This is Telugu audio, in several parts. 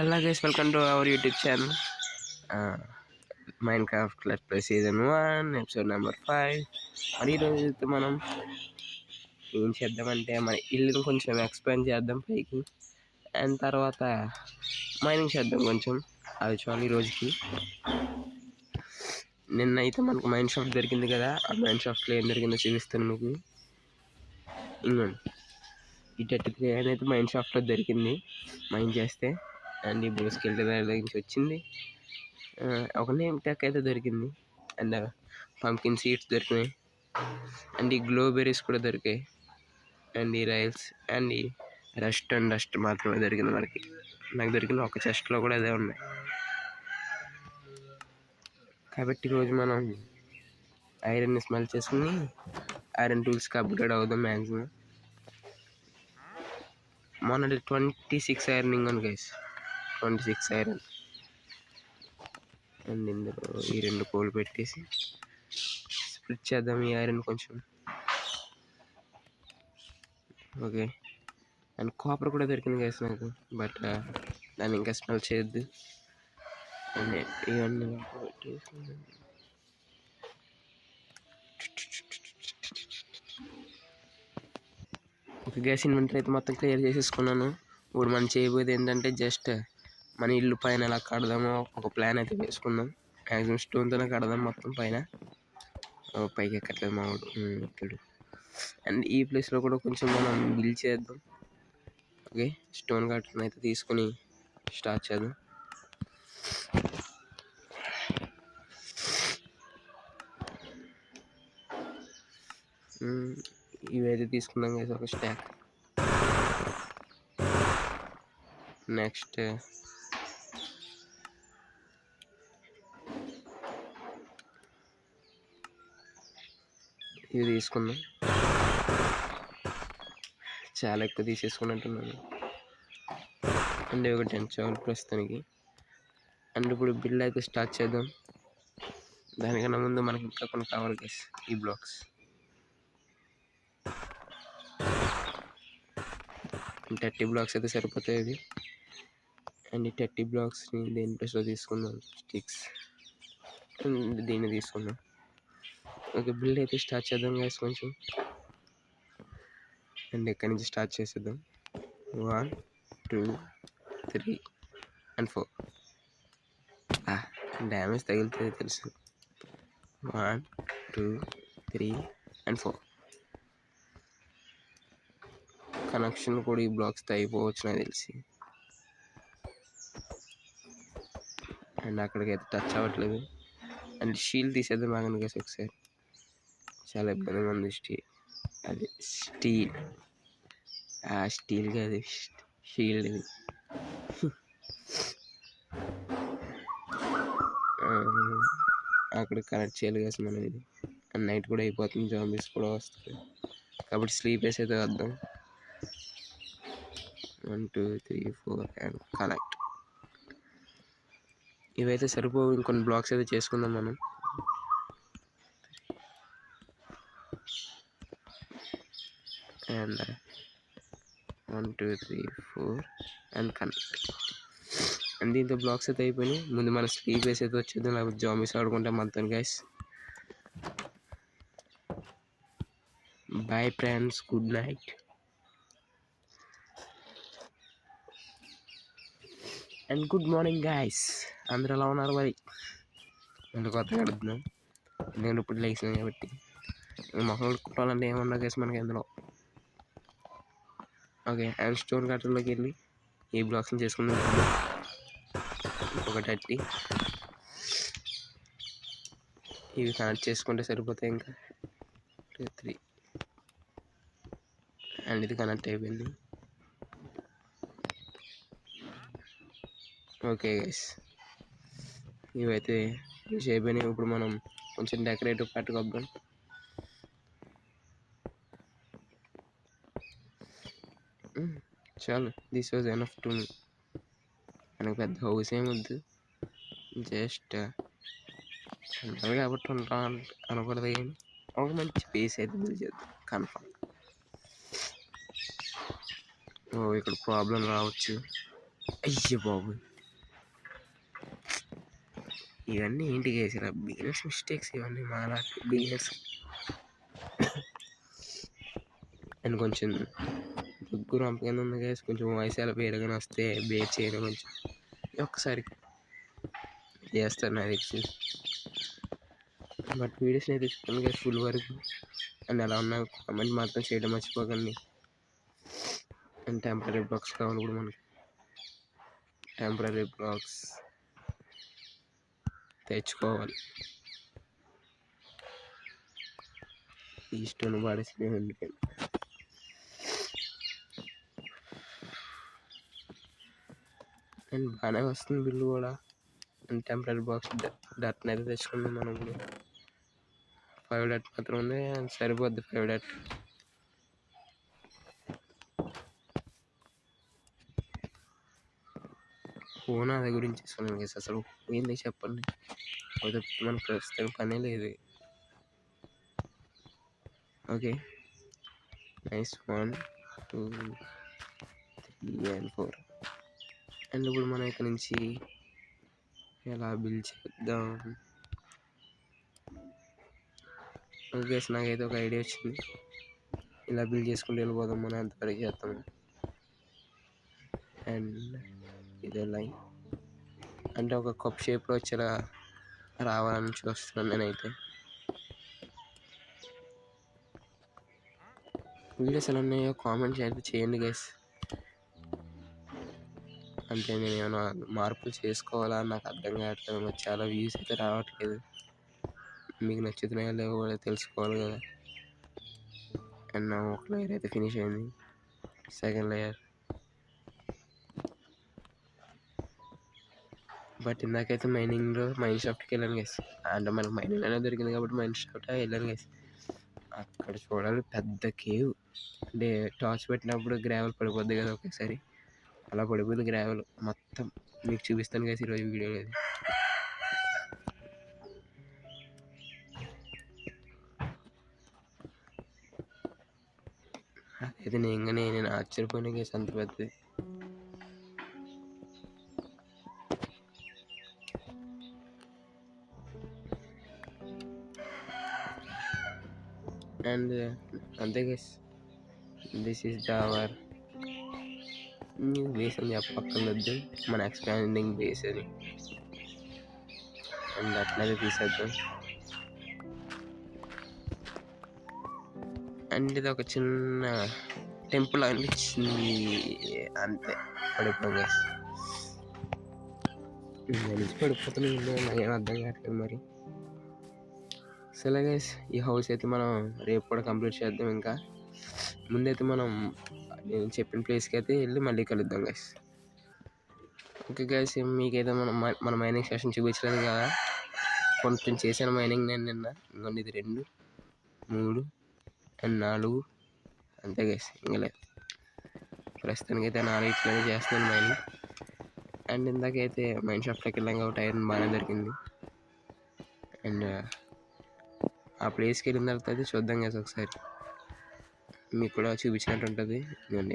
Hello guys, welcome to our YouTube channel. Minecraft Let's Play Season 1, Episode number 5. మరి ఈరోజు మనం ఏం చేద్దామంటే మన ఇల్లును కొంచెం ఎక్స్పాండ్ చేద్దాం పైకి, అండ్ తర్వాత మైనింగ్ చేద్దాం కొంచెం. అది చాలు ఈ రోజుకి. నిన్నైతే మనకు మైన్ షాఫ్ట్ దొరికింది కదా, ఆ మైన్ షాఫ్ట్లో ఏం దొరికిందో చూపిస్తాను మీకు. ఇంకోండి, ఈ 33 ఐరన్ అయితే మైన్ షాఫ్ట్లో దొరికింది మైన్ చేస్తే. అండ్ ఈ స్కెల్టన్ దగ్గర నుంచి వచ్చింది. ఒక నేమ్ ట్యాక్ అయితే దొరికింది, అండ్ పంకిన్ సీడ్స్ దొరికినాయి, అండ్ ఈ గ్లో బెర్రీస్ కూడా దొరికాయి, అండ్ ఈ రైల్స్, అండ్ ఈ రస్ట్ అండ్ డస్ట్ మాత్రమే దొరికింది మనకి. నాకు దొరికిన ఒక చెస్ట్లో కూడా అదే ఉన్నాయి. కాబట్టి ఈరోజు మనం ఐరన్ని స్మెల్ చేసుకుని ఐరన్ టూల్స్కి అప్గ్రేడ్ అవుదాం మ్యాక్సిమం. మొన్నటి 26 ఐరనింగ్ అని గైస్, 26 ఐరన్. అండ్ ఇందులో ఈ 2 కోళ్ళు పెట్టేసి స్ప్లిట్ చేద్దాం ఈ ఐరన్ కొంచెం. ఓకే, అండ్ కాపర్ కూడా దొరికింది గైస్ నాకు, బట్ దాన్ని ఇంకా స్మెల్ చేయొద్దు. అండ్ ఇవన్నీ పెట్టేసి ఒక గ్యాస్ ఇన్వెంటరీ అయితే మొత్తం క్లియర్ చేసేసుకున్నాను. ఇప్పుడు మనం చేయబోయేది ఏంటంటే జస్ట్ మన ఇల్లు పైన ఎలా కడదామో ఒక ప్లాన్ అయితే వేసుకుందాం. మ్యాక్సిమం స్టోన్తోనే కడదాం మొత్తం పైన. పైకి ఎక్కట్లేదు మా వాడు ఇక్కడ. అండ్ ఈ ప్లేస్లో కూడా కొంచెం మనం బిల్డ్ చేద్దాం. ఓకే, స్టోన్ కట్టను అయితే తీసుకుని స్టార్ట్ చేద్దాం. ఇవైతే తీసుకుందాం కదా ఒక స్టాక్. నెక్స్ట్ ఇవి తీసుకుందాం. చాలా ఎక్కువ తీసేసుకున్నట్టున్నాను. అండ్ ఒక 10 చాలు ప్రస్తుతానికి. అండ్ ఇప్పుడు బిల్డ్ అయితే స్టార్ట్ చేద్దాం. దానికన్నా ముందు మనకి ఇంకా కొన్ని కావాలి గైస్, ఈ బ్లాక్స్. 30 బ్లాక్స్ అయితే సరిపోతాయి ఇవి. అండ్ ఈ 30 బ్లాక్స్ని దేని ప్లేస్లో తీసుకుందాం, స్టిక్స్. అండ్ దీన్ని తీసుకుందాం. ఓకే, బిల్డ్ అయితే స్టార్ట్ చేద్దాం గైస్ కొంచెం. అండ్ ఎక్కడి నుంచి స్టార్ట్ చేసేద్దాం. 1 2 3 and 4. డ్యామేజ్ తగులుతుంది తెలుసు. 1 2 3 and 4. కనెక్షన్ కూడా ఈ బ్లాక్స్తో అయిపోవచ్చు నాకు తెలిసి. అండ్ అక్కడికైతే టచ్ అవ్వట్లేదు. అండ్ షీల్డ్ తీసేద్దాం ఆగండి గైస్ ఒకసారి. చాలా ఇబ్బందిగా ఉంది స్టీల్. అది స్టీల్, స్టీల్ కాదు షీల్డ్ ఇది. అక్కడ కనెక్ట్ చేయాలి కదా మనం ఇది. అండ్ నైట్ కూడా అయిపోతుంది, జాంబీస్ కూడా వస్తాయి కాబట్టి స్లీప్ వేసి అయితే వద్దాం. 1 2 3 4 అండ్ కనెక్ట్. ఇవైతే సరిపోవు, ఇంకొన్ని బ్లాక్స్ అయితే చేసుకుందాం మనం. And 1 2 3 4 and connect. అండ్ దీంతో బ్లాక్స్ అయితే అయిపోయినాయి. ముందు మన స్లీప్ వేసి అయితే వచ్చేద్దాం, లేకపోతే జాంబీస్ ఆడుకుంటాం మనతో guys. Bye friends, good night. And good morning guys, అందరూ ఎలా ఉన్నారు మరి? నేను కొత్తగా అడుగుతున్నాను, నేను ఇప్పుడు లేచినాను కాబట్టి. మొహం కొట్టుకోవాలంటే ఏమన్నా గైస్ మనకి అందులో. ఓకే, అండ్ స్టోన్ కట్టర్లోకి వెళ్ళి ఈ బ్లాక్స్ని చేసుకుందాం. ఇంకొక 30 ఇవి కనెక్ట్ చేసుకుంటే సరిపోతాయి. ఇంకా 2 3 అండ్ ఇది కనెక్ట్ అయిపోయింది. ఓకే గైస్, ఇవైతే యూజ్ అయిపోయినాయి. ఇప్పుడు మనం కొంచెం డెకరేటివ్ పట్టుకొద్దాం. చాలు, this was enough to me. మనకు పెద్ద హౌస్ ఏమొద్దు, జస్ట్ ఉంటారు కాబట్టి ఉంటాం అనకూడదు, కానీ ఒక మంచి ప్లేస్ అయితే బిల్డ్ చేద్దాం కన్ఫర్మ్. ఇక్కడ ప్రాబ్లం రావచ్చు. అయ్యో బాబు, ఇవన్నీ ఏంటి గైస్, ఇలా బిగినర్స్ మిస్టేక్స్ ఇవన్నీ, మాలా బిగినర్స్. అండ్ కొంచెం ముగ్గురు కింద ఉంది గైస్, కొంచెం వాయిస్ ఎలా వేరుగానే వస్తే బేర్ చేయడం కొంచెం ఒక్కసారి చేస్తారు నాకు తెలిసి. బట్ వీడియోస్ని అయితే చూడండి గైస్ ఫుల్ వరకు. అండ్ ఎలా ఉన్నా కామెంట్ మాత్రం చేయడం మర్చిపోకండి. అండ్ టెంపరీ బ్లాక్స్ కావాలి ఇప్పుడు మనకి, టెంపరీ బ్లాక్స్ తెచ్చుకోవాలి. ఈ స్టోన్ పాడేసి ఉండిపోయింది. అండ్ బాగానే వస్తుంది బిల్లు కూడా. అండ్ టెంపరీ బాక్స్ డట్ అయితే తెచ్చుకున్నాం మనం ఇప్పుడు. 5 డట్ మాత్రం ఉంది, అండ్ సరిపోద్ది 5 డట్. ఫోన్ అది గురించి ఇస్తున్నాను గైస్, అసలు ఏంది చెప్పండి, మన ప్రస్తుతం పనే లేదు. Okay nice 1 2 3 and 4. అండ్ ఇప్పుడు మనం ఇక్కడ నుంచి ఎలా బిల్డ్ చేద్దాం. ఓకే నాకైతే ఒక ఐడియా వచ్చింది, ఇలా బిల్డ్ చేసుకుంటూ వెళ్ళిపోదాం మనం, అంతవరకు చేస్తాం. అండ్ ఇదే లైన్ అంటే ఒక కప్ షేప్లో వచ్చేలా రావాలని చూస్తున్నాను నేనైతే. వీడియోస్ ఎలా ఉన్నాయో కామెంట్స్ అయితే చేయండి గైస్. అంటే నేను ఏమైనా మార్పులు చేసుకోవాలా నాకు అర్థం కావట్లేదు, మరి చాలా వ్యూస్ అయితే రావట్లేదు. మీకు నచ్చుతున్నాయో లేవో కూడా తెలుసుకోవాలి కదా. అండ్ నా ఒక లేయర్ అయితే ఫినిష్ అయింది, సెకండ్ లేయర్. బట్ ఇందాకైతే మైన్ షాఫ్ట్కి వెళ్ళాను గైస్. అంటే మనకు మైనింగ్ అనేది దొరికింది కాబట్టి మైన్ షాఫ్ట్ వెళ్ళాను గైస్. అక్కడ చూడాలి పెద్ద కేవ్, అంటే టార్చ్ పెట్టినప్పుడు గ్రావెల్ పడిపోద్ది కదా ఒకేసారి, అలా పడిపోయింది గ్రావెల్ మొత్తం. మీకు చూపిస్తాను గైస్ ఈరోజు వీడియోలో. అయితే నేను ఆశ్చర్యపోయిన గైస్, అంత పెద్దది. అండ్ అంతే guys, this is the our new base అని చెప్పక్కర్లేదు, మన ఎక్స్పాండింగ్ బేస్ అని. అండ్ అట్లనే తీసేద్దాం. అండ్ ఇది ఒక చిన్న టెంపుల్ అనిపించింది అంతే, పడిపోయాం గైస్. మనిషి పడిపోతున్నాయి, నాకేం అర్థం కావట్లేదు మరి. సరే గైస్, ఈ హౌస్ అయితే మనం రేపు కూడా కంప్లీట్ చేద్దాం. ఇంకా ముందైతే మనం నేను చెప్పిన ప్లేస్కి అయితే వెళ్ళి మళ్ళీ కలుద్దాం గైస్. ఓకే గైస్, మీకైతే మన మైనింగ్ సెషన్ చూపించలేదు కదా, కొంచెం చేశాను మైనింగ్ నేను నిన్న. ఇంకొండి ఇది 2 3 అండ్ 4 అంతే గైస్, ఇంకా లేదు. ప్రస్తుతానికి అయితే 4 ఇట్లనే చేస్తున్నాను మైనింగ్. అండ్ ఇందాకైతే మైన్ షాప్లోకి వెళ్ళాం కాబట్టి ఐరన్ బాగానే దొరికింది. అండ్ ఆ ప్లేస్కి వెళ్ళిన తర్వాత అయితే చూద్దాం గైస్ ఒకసారి, మీకు కూడా చూపించినట్టు ఉంటుంది. నేను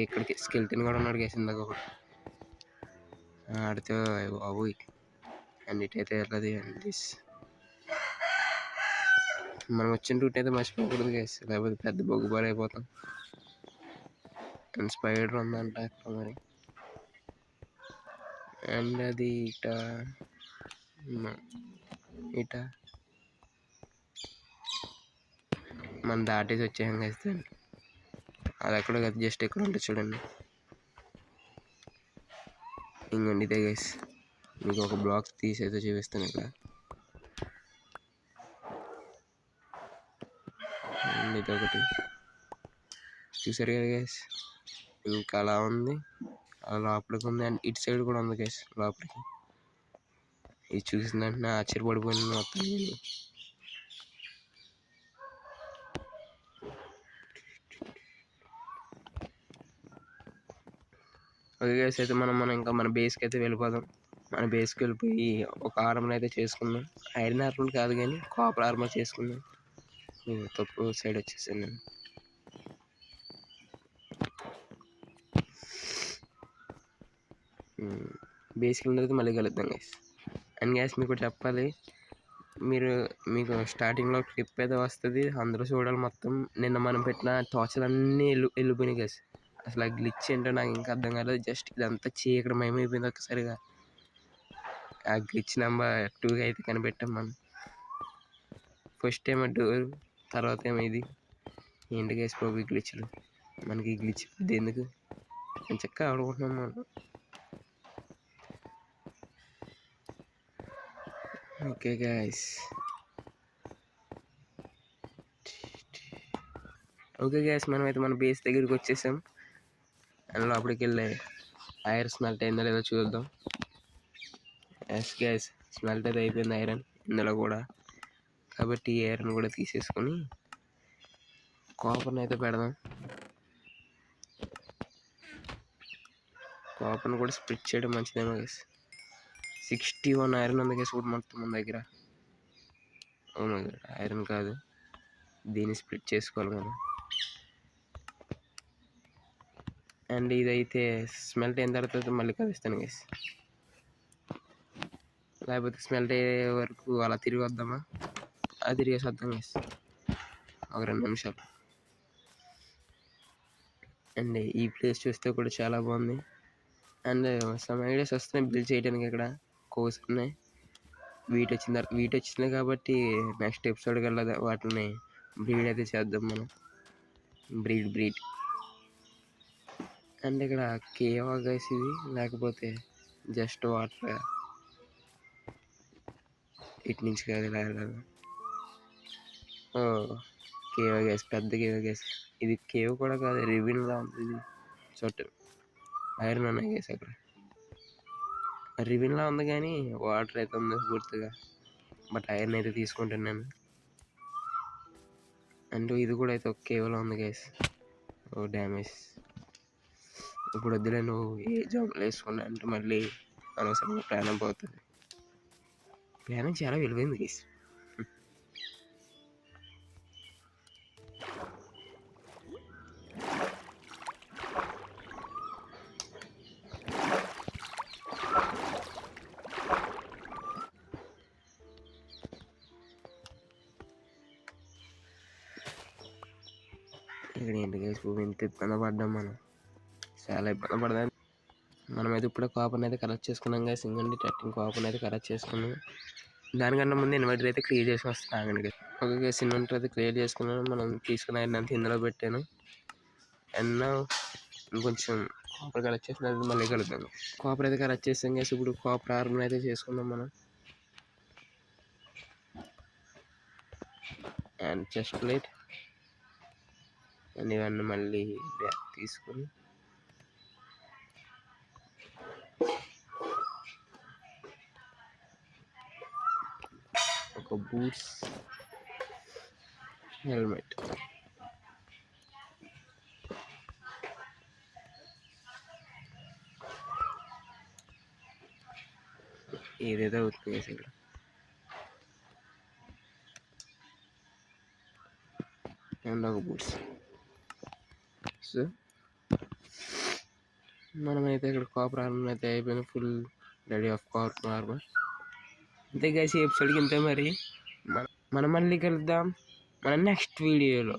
ఇక్కడికి స్కెల్టన్ కూడా ఉన్నాడు గైస్ ఇందాక ఒకటి ఆడితే బాబు. అండ్ ఇటైతే వెళ్ళదు. అండ్ మనం వచ్చిన రూట్ అయితే మర్చిపోకూడదు గైస్, లేకపోతే పెద్ద బొగ్గుబారు అయిపోతాం. అండ్ స్పైడర్ ఉందంట అక్కడ మరి. అండ్ అది ఇట మనం దాటేసి వచ్చేసాం గైస్. అది ఎక్కడో కదా, జస్ట్ ఎక్కడ ఉంటుంది చూడండి. ఇంకోండి ఇదే గైస్, మీకు ఒక బ్లాక్ తీసి అయితే చూపిస్తాను ఇక్కడ. ఇదొకటి చూసారు కదా గైస్, ఇంకా అలా ఉంది, అలా లోపలికి ఉంది. అండ్ ఇటు సైడ్ కూడా ఉంది గైస్ లోపలికి. ఇది చూసిన వెంటనే ఆశ్చర్యపడిపోయింది మొత్తం. ఓకే గైస్, అయితే మనం ఇంకా మన బేస్కి అయితే వెళ్ళిపోదాం. మన బేస్కి వెళ్ళిపోయి ఒక ఆర్మర్ అయితే చేసుకుందాం. ఐరన్ ఆర్మర్ కాదు కానీ కాపర్ ఆర్మర్ చేసుకుందాం. తప్పు సైడ్ వచ్చేసాను నేను. బేస్కి వెళ్ళిన తర్వాత మళ్ళీ కలుద్దాం గైస్. అండ్ గ్యాస్ మీకు చెప్పాలి, మీకు స్టార్టింగ్లో క్లిప్ అయితే వస్తుంది, అందరూ చూడాలి మొత్తం. నిన్న మనం పెట్టిన టార్చర్లన్నీ వెళ్ళిపోయినాయి గ్యాస్. అసలు ఆ గ్లిచ్ ఏంటో నాకు ఇంకా అర్థం కాలేదు. జస్ట్ ఇదంతా చీకటి మయమైపోయింది ఒక్కసారిగా. ఆ గ్లిచ్ నెంబర్ 2 అయితే కనిపెట్టాం మనం. ఫస్ట్ ఏమో డోర్, తర్వాత ఏమో ఇది. ఏంటి గ్యాస్ బాబు ఈ గ్లిచ్లు, మనకి ఈ గ్లిచ్ ఎందుకు అని చక్కగా ఆడుకుంటున్నాం మనం. ఓకే గ్యాస్, మనమైతే మన బేస్ దగ్గరికి వచ్చేసాం. అండ్ లోపలికి వెళ్ళి ఐరన్ స్మెల్ట్ అయిందో లేదో చూద్దాం. ఎస్ గ్యాస్, స్మెల్ట్ అయితే అయిపోయింది ఐరన్ ఇందులో కూడా. కాబట్టి ఈ ఐరన్ కూడా తీసేసుకొని కాపర్ని అయితే పెడదాం. కాపర్ని కూడా స్ప్లిట్ చేయడం మంచిదేమో గ్యాస్. 61 ఐరన్ ఉంది గ్యాస్ కూడా మొత్తం మన దగ్గర. ఐరన్ కాదు, దీన్ని స్ప్లిట్ చేసుకోవాలి మనం. అండ్ ఇదైతే స్మెల్ట్ అయిన తర్వాత మళ్ళీ కలుస్తాను గైస్. లేకపోతే స్మెల్ట్ అయ్యే వరకు అలా తిరిగి వద్దామా? అది తిరిగేసి వద్దాం గైస్ ఒక 2 నిమిషాలు. అండ్ ఈ ప్లేస్ చూస్తే కూడా చాలా బాగుంది. అండ్ సమ్ ఐడియాస్ వస్తున్నాయి బిల్డ్ చేయడానికి. ఇక్కడ కోర్స్ ఉన్నాయి, వీటి వచ్చినాయి కాబట్టి నెక్స్ట్ ఎపిసోడ్కి వెళ్ళదు వాటిని బ్రీడ్ అయితే చేద్దాం మనం. బ్రీడ్ అండ్ ఇక్కడ కేవ్ గైస్ ఇది, లేకపోతే జస్ట్ వాటర్. ఇటు నుంచి కాదు, ఇలా వెళ్ళాలి. కేవ్ గైస్, పెద్ద కేవ్ గైస్. ఇది కేవ్ కూడా కాదు, రివిన్లా ఉంది ఇది. చోటు ఐరన్ ఉన్నాయి గైస్ అక్కడ. రివిన్లా ఉంది కానీ వాటర్ అయితే ఉంది పూర్తిగా. బట్ ఐరన్ అయితే తీసుకుంటున్నాను. అండ్ ఇది కూడా అయితే ఒక కేవ్లో ఉంది గైస్. ఓ డ్యామేజ్. ఇప్పుడు వద్దులే, నువ్వు ఏ జాబ్లో వేసుకున్నా అంటే మళ్ళీ అనవసరంగా ప్రాణం పోతుంది. ప్రాణం చాలా విలువైంది గైస్. ఇక్కడ ఏంటి గైస్, ఇంత ఇబ్బంది పడ్డాం మనం, చాలా ఇబ్బంది పడదాం. మనమైతే ఇప్పుడే కాపర్ని అయితే కలెక్ట్ చేసుకున్నాం గైస్. ఇంకండి 13 కాపర్ని అయితే కలెక్ట్ చేసుకున్నాం. దానికన్నా ముందు ఇన్వర్టర్ అయితే క్లియర్ చేసి వస్తాను గైస్. ఓకే గైస్, ఇన్వర్టర్ అయితే క్లియర్ చేసుకున్నాను. మనం తీసుకున్న ఐరన్ అంతా ఇందులో పెట్టాను. అండ్ ఇంకొంచెం కాపర్ కలెక్ట్ చేసిన మళ్ళీ కలుద్దాం. కాపర్ అయితే కలెక్ట్ చేస్తాం గైస్. ఇప్పుడు కాపర్ ఆర్మర్ అయితే చేసుకుందాం మనం. అండ్ చెస్ట్ ప్లేట్ అండ్ ఇవన్నీ మళ్ళీ బ్యాగ్ తీసుకొని ఒక బూట్స్, హెల్మెట్. ఏదేదో అవుతుంది ఇక్కడ. అండ్ ఒక బూట్స్. సో మనమైతే ఇక్కడ కాపర్ ఆర్మర్ అయితే అయిపోయింది, full ready of copper armour. అంతే గైస్, ఈ ఎపిసోడ్కి ఇంతే. మరి మనం మళ్ళీ కలుద్దాం మన నెక్స్ట్ వీడియోలో.